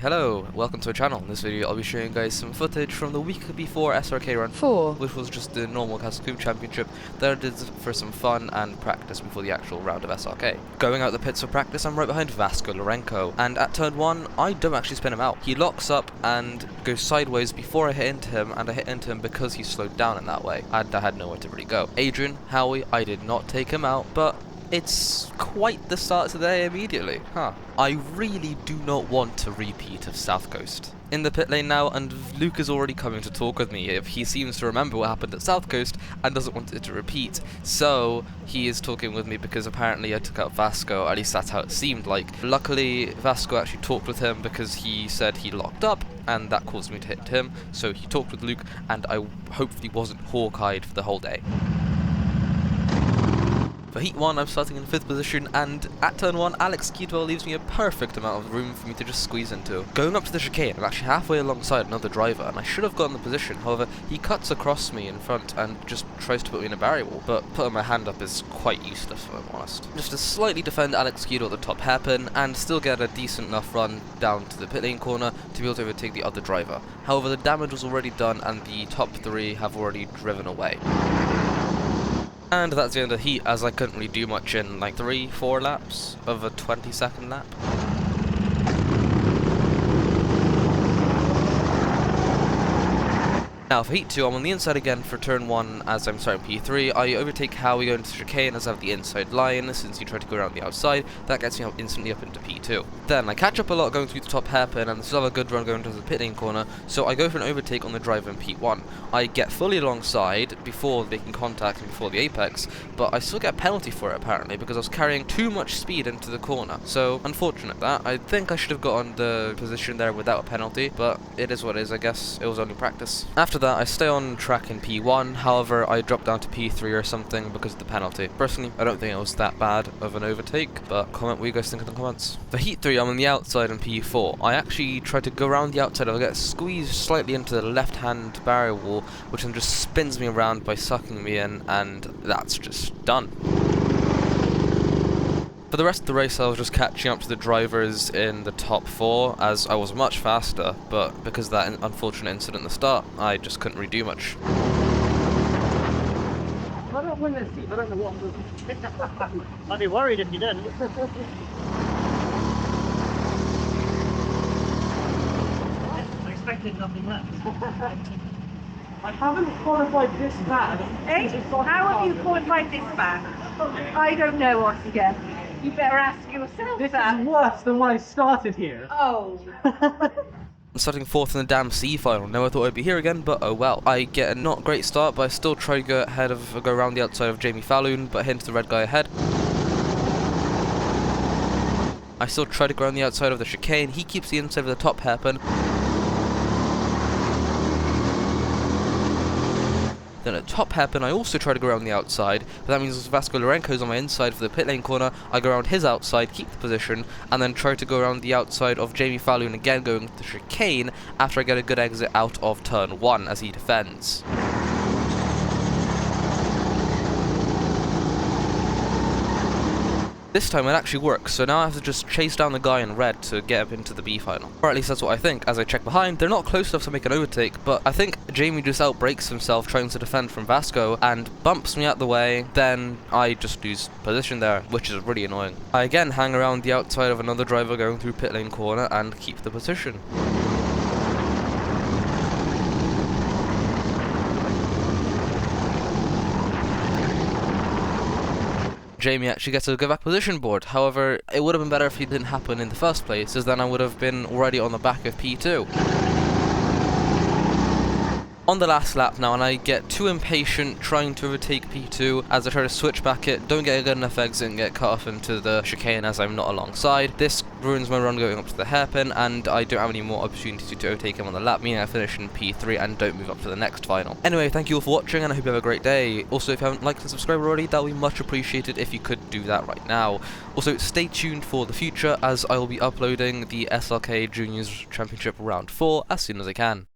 Hello, welcome to our channel. In this video I'll be showing you guys some footage from the week before SRK Run 4, which was just the normal Combe Championship that I did for some fun and practice before the actual round of SRK. Going out the pits for practice, I'm right behind Vasco Lorenco, and at turn 1 I don't actually spin him out. He locks up and goes sideways before I hit into him, and I hit into him because he slowed down in that way, and I had nowhere to really go. Adrian, Howie, I did not take him out, but it's quite the start today immediately, I really do not want a repeat of South Coast. In the pit lane now, and Luke is already coming to talk with me if he seems to remember what happened at South Coast and doesn't want it to repeat. So he is talking with me because apparently I took out Vasco, at least that's how it seemed like. Luckily, Vasco actually talked with him because he said he locked up and that caused me to hit him. So he talked with Luke and I hopefully wasn't hawk-eyed for the whole day. For Heat 1, I'm starting in 5th position, and at turn 1, Alex Kidwell leaves me a perfect amount of room for me to just squeeze into. Going up to the chicane, I'm actually halfway alongside another driver, and I should have gotten the position. However, he cuts across me in front and just tries to put me in a barrier wall, but putting my hand up is quite useless, if I'm honest. Just to slightly defend Alex Kidwell at the top hairpin, and still get a decent enough run down to the pit lane corner to be able to overtake the other driver. However, the damage was already done, and the top 3 have already driven away. And that's the end of the heat, as I couldn't really do much in like 3-4 laps of a 20-second lap. Now for Heat 2, I'm on the inside again for turn 1 as I'm starting P3. I overtake Howie going to the chicane as I have the inside line. Since he tried to go around the outside, that gets me instantly up into P2. Then I catch up a lot going through the top hairpin and still have a good run going to the pit lane corner, so I go for an overtake on the driver in P1. I get fully alongside before making contact and before the apex, but I still get a penalty for it apparently because I was carrying too much speed into the corner. So unfortunate that. I think I should have gotten the position there without a penalty, but it is what it is, I guess. It was only practice. After that, I stay on track in P1, however I drop down to P3 or something because of the penalty. Personally, I don't think it was that bad of an overtake, but comment what you guys think in the comments. For Heat 3, I'm on the outside in P4. I actually tried to go around the outside, I get squeezed slightly into the left-hand barrier wall, which then just spins me around by sucking me in, and that's just done. For the rest of the race, I was just catching up to the drivers in the top 4, as I was much faster, but because of that unfortunate incident at the start, I just couldn't really do much. I don't win this seat, I don't know what I'd be worried if you didn't. I expected nothing less. I haven't qualified this bad. Hey, how have you qualified this bad? I don't know, Oscar. You better ask yourself This that. is worse than when I started here. Oh. I'm starting 4th in the damn C final. Never thought I'd be here again, but oh well. I get a not great start, but I still try to go around the outside of Jamie Falloon, but hit into the red guy ahead. I still try to go around the outside of the chicane. He keeps the inside of the top hairpin. Then at top hairpin, I also try to go around the outside, but that means Vasco Lorenco's on my inside for the pit lane corner. I go around his outside, keep the position, and then try to go around the outside of Jamie Falloon again, going to the chicane after I get a good exit out of turn 1 as he defends. This time it actually works, so now I have to just chase down the guy in red to get up into the B final. Or at least that's what I think. As I check behind, they're not close enough to make an overtake, but I think Jamie just outbreaks himself trying to defend from Vasco and bumps me out the way, then I just lose position there, which is really annoying. I again hang around the outside of another driver going through pit lane corner and keep the position. Jamie actually gets a go back position board. However, it would have been better if it didn't happen in the first place, as then I would have been already on the back of P2. On the last lap now, and I get too impatient trying to overtake P2 as I try to switch back it, don't get a good enough exit and get cut off into the chicane as I'm not alongside. This ruins my run going up to the hairpin, and I don't have any more opportunities to overtake him on the lap, meaning I finish in P3 and don't move up to the next final. Anyway, thank you all for watching, and I hope you have a great day. Also, if you haven't liked and subscribed already, that would be much appreciated if you could do that right now. Also, stay tuned for the future, as I will be uploading the SRK Juniors Championship Round 4 as soon as I can.